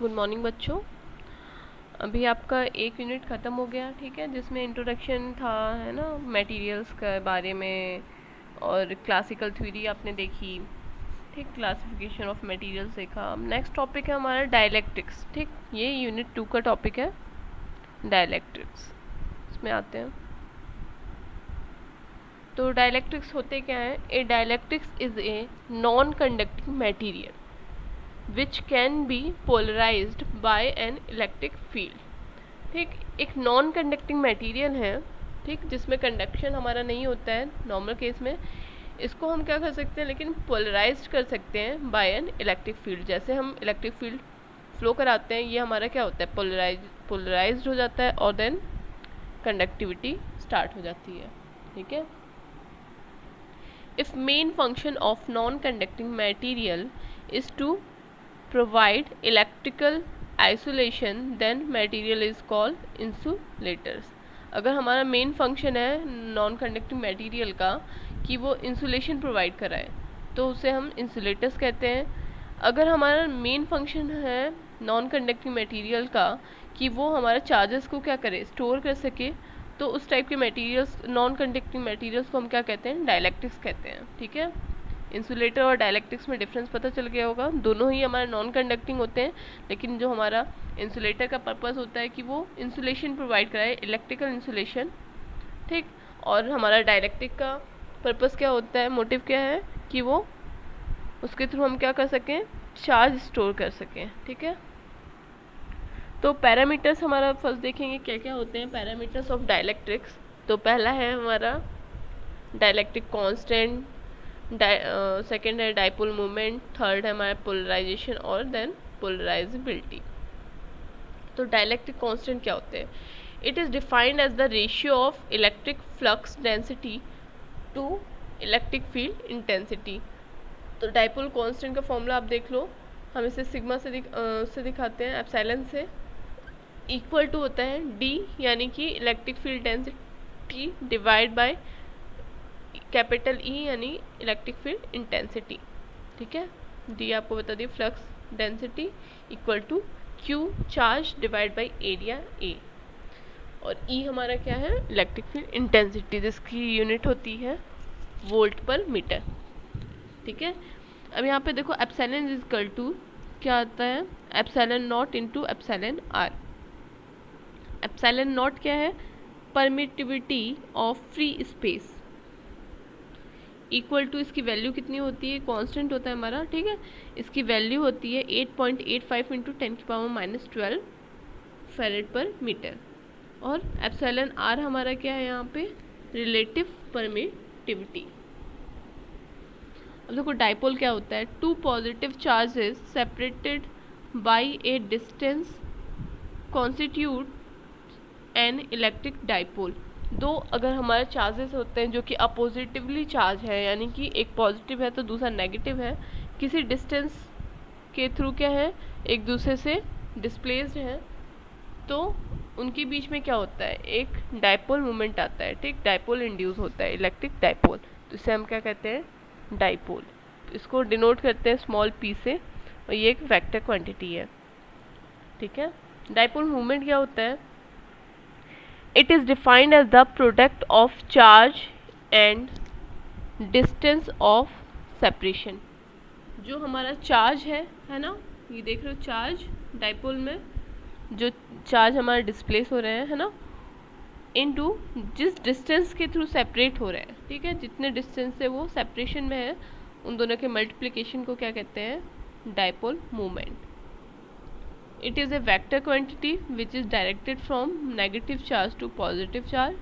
Good morning बच्चों। अभी आपका एक यूनिट ख़त्म हो गया, ठीक है, जिसमें इंट्रोडक्शन था, है ना, मटेरियल्स के बारे में, और क्लासिकल थ्योरी आपने देखी, ठीक, क्लासिफिकेशन ऑफ मटेरियल्स देखा। नेक्स्ट टॉपिक है हमारा डायलैक्ट्रिक्स, ठीक, ये यूनिट 2 का टॉपिक है डायलैक्ट्रिक्स। इसमें आते हैं। तो डायलैक्ट्रिक्स होते क्या है? A dielectrics is a non conducting material which can be polarized by an electric field। ठीक, एक नॉन कंडक्टिंग मटेरियल है, ठीक, जिसमें कंडक्शन हमारा नहीं होता है नॉर्मल केस में। इसको हम क्या कर सकते हैं, लेकिन पोलराइज कर सकते हैं बाय एन इलेक्ट्रिक फील्ड। जैसे हम इलेक्ट्रिक फील्ड फ्लो कराते हैं, ये हमारा क्या होता है, पोलराइज्ड हो जाता है, और देन कंडक्टिविटी स्टार्ट हो जाती है, ठीक है। If main function of non conducting material is to provide electrical isolation then material is called insulators। अगर हमारा मेन फंक्शन है नॉन कंडक्टिंग मटेरियल का कि वो इंसुलेशन प्रोवाइड कराए, तो उसे हम इंसुलेटर्स कहते हैं। अगर हमारा मेन फंक्शन है नॉन कंडक्टिंग मटेरियल का कि वो हमारा चार्जेस को क्या करे, स्टोर कर सके, तो उस टाइप के मटेरियल्स, नॉन कंडक्टिंग मटेरियल्स को हम क्या कहते हैं, डायलैक्ट्रिक्स कहते हैं, ठीक है। इंसुलेटर और डायलैक्ट्रिक्स में डिफरेंस पता चल गया होगा। दोनों ही हमारे नॉन कंडक्टिंग होते हैं, लेकिन जो हमारा इंसुलेटर का पर्पस होता है कि वो इंसुलेशन प्रोवाइड कराए, इलेक्ट्रिकल इंसुलेशन, ठीक। और हमारा डायलैक्ट्रिक का पर्पस क्या होता है, मोटिव क्या है, कि वो उसके थ्रू हम क्या कर सकें, चार्ज स्टोर कर सकें, ठीक है। तो पैरामीटर्स हमारा फर्स्ट देखेंगे क्या क्या होते हैं पैरामीटर्स ऑफ डायलैक्ट्रिक्स। तो पहला है हमारा डायलैक्ट्रिक कांस्टेंट, सेकेंड है डाइपोल मोमेंट, थर्ड है हमारा पोलराइजेशन, और देन पोलराइजेबिलिटी। तो डायलैक्ट्रिक कांस्टेंट क्या होते हैं? It is defined as the ratio of electric flux density to electric field intensity. तो डाइपोल कांस्टेंट का फॉर्मूला आप देख लो, हम इसे सिग्मा से दिखाते हैं, एप्सिलॉन से, इक्वल टू होता है डी, यानी कि electric field density divide by capital E, यानी इलेक्ट्रिक फील्ड इंटेंसिटी, ठीक है। डी आपको बता दिए flux density equal to Q charge divide by area A, और ई हमारा क्या है, इलेक्ट्रिक फील्ड इंटेंसिटी, जिसकी यूनिट होती है वोल्ट पर मीटर, ठीक है। अब यहाँ पे देखो एप्सिलॉन इज इक्वल टू क्या आता है, epsilon naught into epsilon r. Epsilon naught क्या है, permittivity of free space, equal to इसकी वैल्यू कितनी होती है, कांस्टेंट होता है हमारा, ठीक है। इसकी वैल्यू होती है 8.85 इंटू 10⁻⁻12 फेरेड पर मीटर। और एप्सिलॉन आर हमारा क्या है यहाँ पे, रिलेटिव परमिटिविटी। अब देखो डाइपोल क्या होता है, two positive charges separated by a distance constitute an electric dipole. दो अगर हमारे चार्जेस होते हैं जो कि अपोजिटिवली चार्ज है, यानी कि एक पॉजिटिव है तो दूसरा नेगेटिव है, किसी डिस्टेंस के थ्रू क्या है, एक दूसरे से डिस्प्लेस्ड है, तो उनके बीच में क्या होता है, एक डाइपोल मोमेंट आता है, ठीक, डाइपोल इंड्यूस होता है, इलेक्ट्रिक डाइपोल। तो इसे हम क्या कहते हैं, डाइपोल। इसको डिनोट करते हैं स्मॉल पी से, और ये एक वेक्टर क्वांटिटी है, ठीक है। डाइपोल मोमेंट क्या होता है, it is defined as the product of charge and distance of separation। जो हमारा चार्ज है ना, ये देख रहे हो चार्ज, डाइपोल में जो चार्ज हमारे डिस्प्लेस हो रहे हैं, है ना, इनटू जिस डिस्टेंस के थ्रू सेपरेट हो रहे हैं, ठीक है, जितने डिस्टेंस से वो सेपरेशन में है, उन दोनों के मल्टीप्लिकेशन को क्या कहते हैं, dipole moment. It is a vector quantity which is directed from negative charge to positive charge,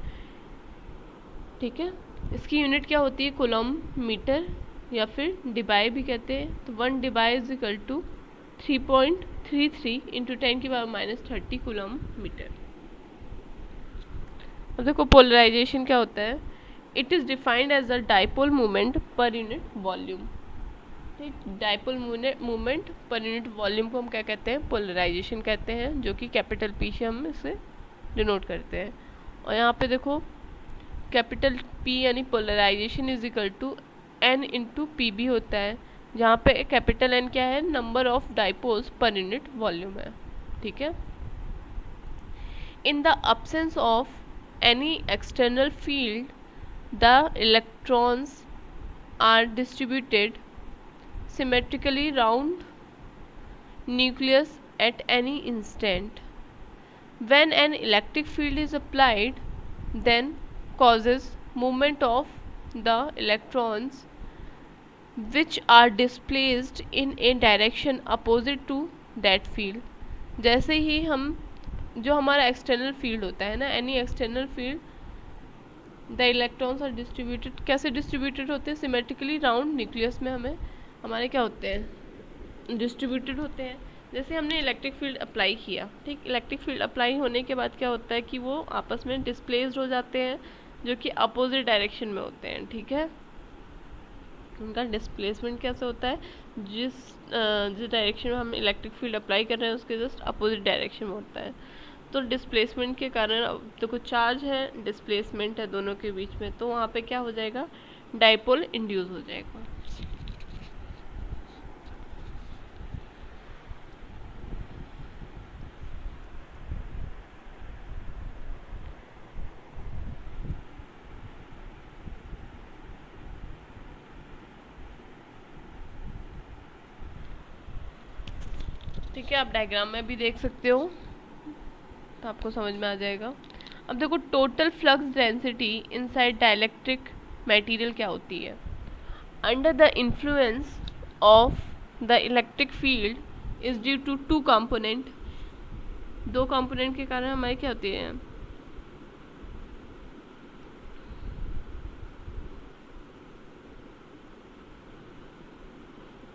ठीक है। इसकी यूनिट क्या होती है, कूलम्ब मीटर, या फिर डिबाई भी कहते हैं। तो 1 debye is equal to 3.33 into 10⁻⁻30 coulomb metre. अब देखो पोलराइजेशन क्या होता है, it is defined as the dipole moment per unit volume, ठीक। Dipole movement per unit volume को हम क्या कहते हैं, पोलराइजेशन कहते हैं, जो कि कैपिटल पी से हम इसे डिनोट करते हैं। और यहाँ पे देखो कैपिटल पी यानी polarisation is equal to N into P भी होता है, जहाँ पे कैपिटल एन क्या है, number of dipoles per unit volume है, ठीक है। In the absence of any external field, the electrons are distributed symmetrically round nucleus at any instant. When an electric field is applied, then causes movement of the electrons which are displaced in a direction opposite to that field. जैसे ही हम जो हमारा external field होता है ना, any external field, the electrons are distributed, कैसे distributed होते हैं, सिमेट्रिकली राउंड न्यूक्लियस में हमें हमारे क्या होते हैं, डिस्ट्रीब्यूटेड होते हैं। जैसे हमने इलेक्ट्रिक फील्ड अप्लाई किया, ठीक, इलेक्ट्रिक फील्ड अप्लाई होने के बाद क्या होता है कि वो आपस में डिस्प्लेस्ड हो जाते हैं, जो कि अपोजिट डायरेक्शन में होते हैं, ठीक है। उनका डिस्प्लेसमेंट कैसे होता है, जिस डायरेक्शन में हम इलेक्ट्रिक फील्ड अप्लाई कर रहे हैं उसके जस्ट अपोजिट डायरेक्शन में होता है। तो डिस्प्लेसमेंट के कारण तो कुछ चार्ज है, डिस्प्लेसमेंट है दोनों के बीच में, तो वहाँ पे क्या हो जाएगा, डाइपोल इंड्यूस हो जाएगा। ठीक है, आप डायग्राम में भी देख सकते हो तो आपको समझ में आ जाएगा। अब देखो, total flux density inside dielectric material क्या होती है। Under the influence of the electric field is due to two component, दो कंपोनेंट के कारण हमारी क्या होती है,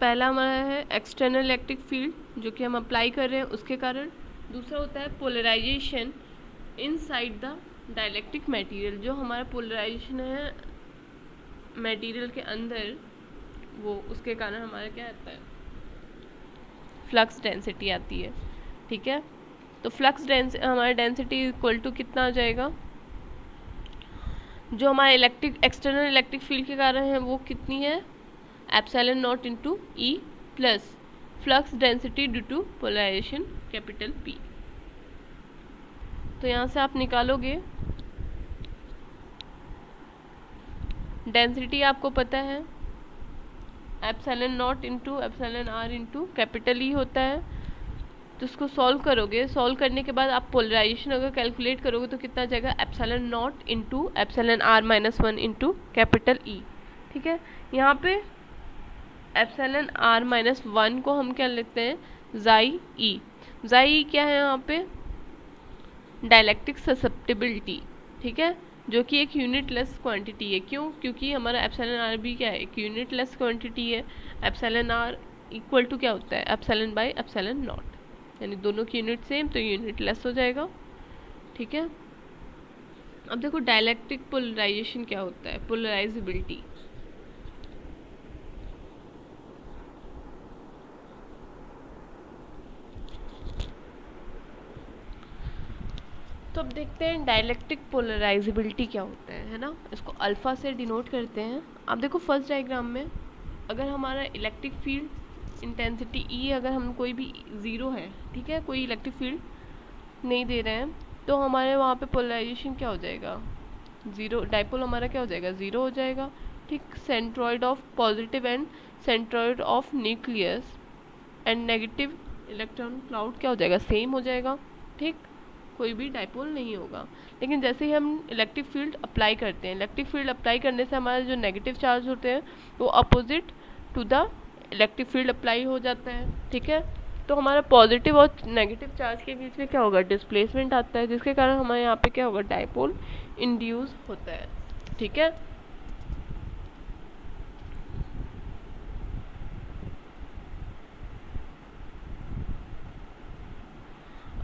पहला हमारा है एक्सटर्नल इलेक्ट्रिक फील्ड जो कि हम अप्लाई कर रहे हैं उसके कारण, दूसरा होता है polarisation inside the dielectric material, जो हमारा पोलराइजेशन है मटेरियल के अंदर, वो उसके कारण हमारा क्या आता है, फ्लक्स डेंसिटी आती है, ठीक है। तो फ्लक्स हमारा डेंसिटी इक्वल टू कितना आ जाएगा, जो हमारा एक्सटर्नल इलेक्ट्रिक फील्ड के कारण है वो कितनी है, epsilon naught into E plus flux density due to polarisation capital P. तो यहाँ से आप निकालोगे डेंसिटी, आपको पता है epsilon naught into epsilon r into capital E होता है। तो इसको सॉल्व करोगे, सॉल्व करने के बाद आप पोलराइजेशन अगर कैलकुलेट करोगे तो कितना आ जाएगा, epsilon naught into epsilon r minus 1 into capital E, ठीक है। यहाँ पे एप्सिलॉन आर माइनस 1 को हम क्या लिखते हैं, जाई ई। जाई ई क्या है यहाँ पे, डाइलेक्ट्रिक ससेप्टिबिलिटी, ठीक है, जो कि एक यूनिटलेस क्वांटिटी है। क्यों, क्योंकि हमारा एप्सिलॉन आर भी क्या है, एक यूनिटलेस क्वांटिटी है। एप्सिलॉन आर इक्वल टू क्या होता है, एप्सिलॉन बाई एप्सिलॉन नॉट, यानी दोनों की यूनिट सेम, तो यूनिट लेस हो जाएगा, ठीक है। अब देखो डाइलेक्ट्रिक पोलराइजेशन क्या होता है, पोलराइजेबिलिटी। तो अब देखते हैं डाइलेक्ट्रिक पोलराइजेबिलिटी क्या होता है ना, इसको अल्फा से डिनोट करते हैं। अब देखो फर्स्ट डायग्राम में अगर हमारा इलेक्ट्रिक फील्ड इंटेंसिटी ई, अगर हम कोई भी ज़ीरो है, ठीक है, कोई इलेक्ट्रिक फील्ड नहीं दे रहे हैं, तो हमारे वहाँ पे पोलराइजेशन क्या हो जाएगा, ज़ीरो, डाइपोल हमारा क्या हो जाएगा, ज़ीरो हो जाएगा, ठीक। Centroid of positive and centroid of nucleus and negative electron cloud क्या हो जाएगा, सेम हो जाएगा, ठीक, कोई भी डाइपोल नहीं होगा। लेकिन जैसे ही हम इलेक्ट्रिक फील्ड अप्लाई करते हैं, इलेक्ट्रिक फील्ड अप्लाई करने से हमारे जो नेगेटिव चार्ज होते हैं वो opposite to the electric field apply हो जाता है, ठीक है। तो हमारा पॉजिटिव और नेगेटिव चार्ज के बीच में क्या होगा, डिस्प्लेसमेंट आता है, जिसके कारण हमारे यहाँ पे क्या होगा, डाइपोल इंड्यूस होता है, ठीक है।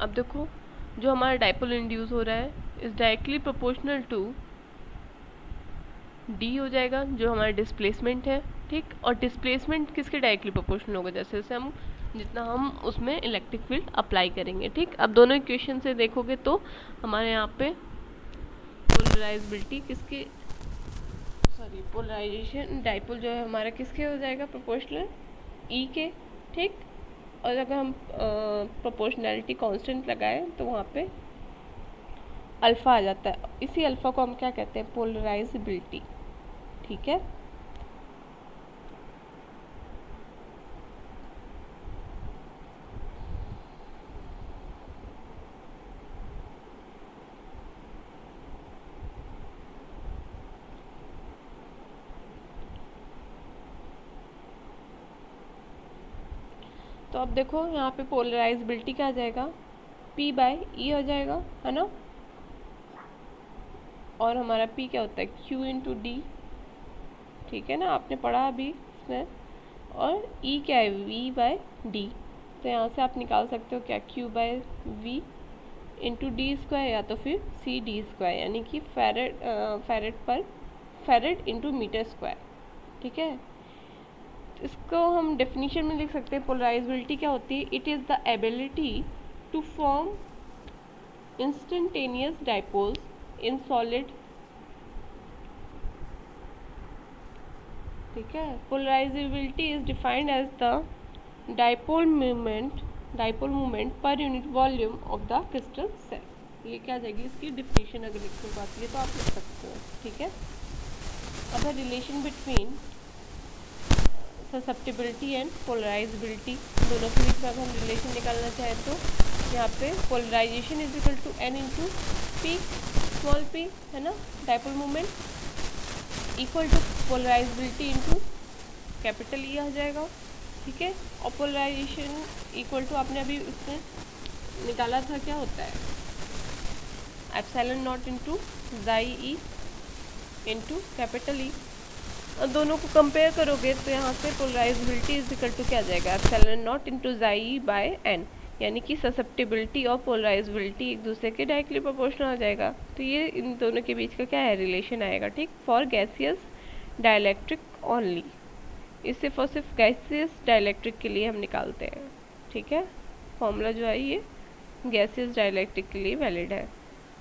अब देखो जो हमारा डाइपोल इंड्यूस हो रहा है is directly proportional to D हो जाएगा, जो हमारा डिस्प्लेसमेंट है, ठीक। और डिस्प्लेसमेंट किसके डायरेक्टली प्रोपोर्शनल होगा, जैसे जैसे हम जितना हम उसमें इलेक्ट्रिक फील्ड अप्लाई करेंगे, ठीक। अब दोनों इक्वेशन से देखोगे तो हमारे यहाँ पे पोलराइजेबिलिटी पोलराइजेशन डाइपोल जो है हमारा किसके हो जाएगा, प्रोपोर्शनल ई के, ठीक। और अगर हम प्रोपोर्शनैलिटी कांस्टेंट लगाएं तो वहाँ पे अल्फ़ा आ जाता है। इसी अल्फ़ा को हम क्या कहते हैं, पोलराइजेबिलिटी, ठीक है। तो अब देखो यहाँ पे पोलराइजेबिलिटी क्या आ जाएगा, P बाय ई हो जाएगा, है ना। और हमारा P क्या होता है, Q इंटू डी, ठीक है ना, आपने पढ़ा अभी इसमें। और E क्या है, V बाय डी। तो यहाँ से आप निकाल सकते हो क्या, Q by V into D square या तो फिर सी डी स्क्वायर, यानी कि फेरेड इंटू मीटर स्क्वायर, ठीक है। इसको हम डेफिनेशन में लिख सकते हैं, पोलराइजेबिलिटी क्या होती है, it is the ability to form instantaneous dipoles in solid, ठीक है। Polarisability is defined as the dipole movement per unit volume of the crystal cell. ये क्या आ जाएगी इसकी डेफिनेशन, अगर लिखने को आती है तो आप लिख सकते हो, ठीक है। अब है relation between susceptibility and polarisability, दोनों के बीच में अगर हम रिलेशन निकालना चाहें तो यहाँ पे polarisation is equal to N into P small P, है ना, dipole movement, equal to polarisability into capital E आ जाएगा, ठीक है। और पोलराइजेशन इक्वल टू आपने अभी उसमें निकाला था, क्या होता है, एप्सिलॉन नॉट इंटू जाई ई इंटू कैपिटल ई। और दोनों को कंपेयर करोगे तो यहाँ से पोलराइजेबिलिटी इज इक्वल टू क्या आ जाएगा, एप्सिलॉन नॉट इंटू जाई बाय एन, यानी कि ससेप्टिबिलिटी और पोलराइजेबिलिटी एक दूसरे के डायरेक्टली प्रोपोर्शनल आ जाएगा। तो ये इन दोनों के बीच का क्या है, रिलेशन आएगा, ठीक। फॉर गैसियस डाइलेक्ट्रिक ओनली, इस सिर्फ और सिर्फ गैसियस डाइलेक्ट्रिक के लिए हम निकालते हैं, ठीक है। फॉर्मूला जो है ये गैसियस डाइलेक्ट्रिक के लिए वैलिड है।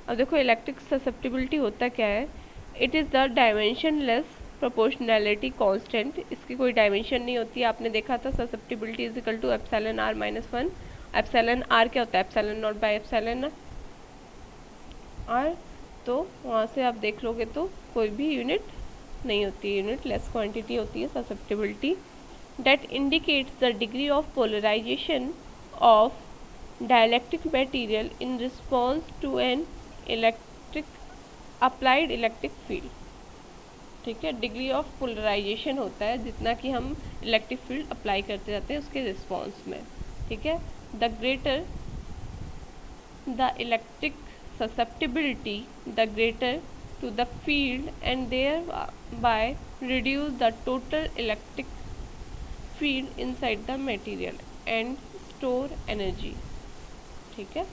अब देखो इलेक्ट्रिक ससेप्टिबिलिटी होता क्या है, it is the dimensionless proportionality constant, इसकी कोई डायमेंशन नहीं होती है। आपने देखा था susceptibility is equal to epsilon r minus one, epsilon r क्या होता है, epsilon naught by epsilon r. तो वहाँ से आप देख लोगे तो कोई भी यूनिट नहीं होती है, यूनिट लेस क्वांटिटी होती है susceptibility. That indicates the degree of polarisation of dielectric material in response to an applied electric field, ठीक है। डिग्री ऑफ पोलराइजेशन होता है जितना कि हम इलेक्ट्रिक फील्ड अप्लाई करते जाते हैं उसके रिस्पॉन्स में, ठीक है। The greater the electric susceptibility the greater to the field and thereby reduce the total electric field inside the material and store energy, ठीक है।